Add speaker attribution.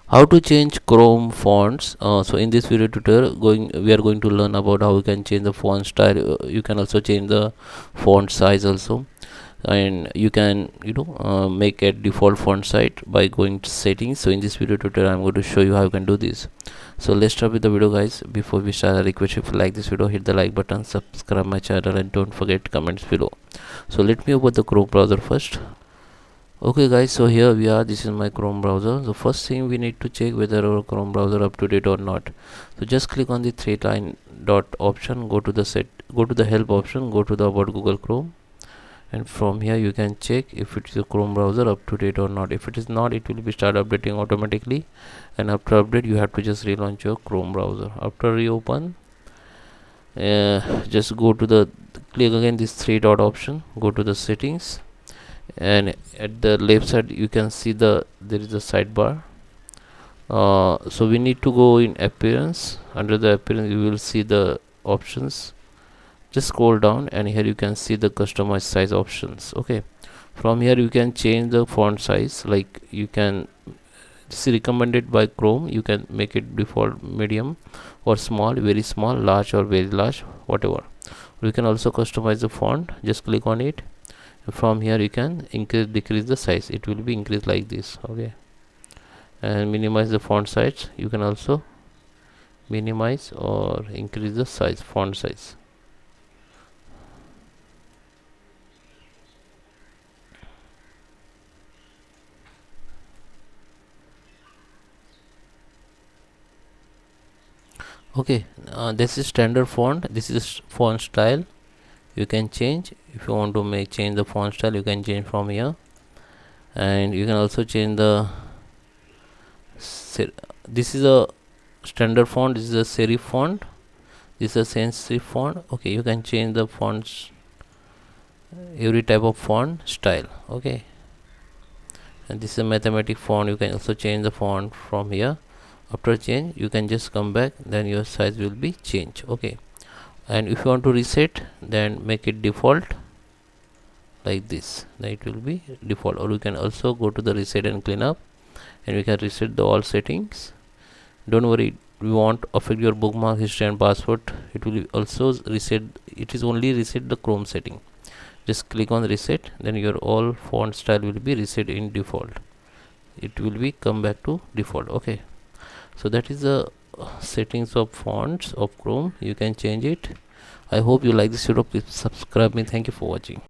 Speaker 1: How to change Chrome fonts. So in this video tutorial we are going to learn about how you can change the font style. You can also change the font size also, and you can make a default font size by going to settings. So in this video tutorial I'm going to show you how you can do this. So let's start with the video, guys. Before we start, I request if you like this video, hit the like button, subscribe my channel, and don't forget comments below. So let me open the Chrome browser first. Okay guys, so here we are. This is my Chrome browser. The first thing we need to check whether our Chrome browser up to date or not. So just click on the three line dot option, go to the help option, go to the about Google Chrome, and from here you can check if it is a Chrome browser up to date or not. If it is not, it will be start updating automatically, and after update you have to just relaunch your Chrome browser. After reopen, just go to the click again this three dot option, go to the settings, and at the left side you can see there is a sidebar. So we need to go in appearance. Under the appearance you will see the options. Just scroll down and here you can see the customize size options. Okay, from here you can change the font size. Like this is recommended by Chrome. You can make it default medium or small, very small, large or very large, whatever. You can also customize the font. Just click on it. From here you can decrease the size. It will be increased like this. Okay, and minimize the font size. You can also minimize or increase the size, font size. Okay, this is standard font. This is font style. You can change. If you want to change the font style, you can change from here, and you can also change the this is a standard font. This is a serif font. This is a sans serif font. Okay, you can change the fonts, every type of font style. Okay, and this is a mathematic font. You can also change the font from here. After change you can just come back, then your size will be changed. Okay, and if you want to reset, then make it default like this, then it will be default. Or you can also go to the reset and clean up, and we can reset the all settings. Don't worry, we won't affect your bookmark, history and password. It will also reset. It is only reset the Chrome setting. Just click on reset, then your all font style will be reset in default. It will be come back to default. Okay, so that is the settings of fonts of Chrome. You can change it. I hope you like this video. Please subscribe me. Thank you for watching.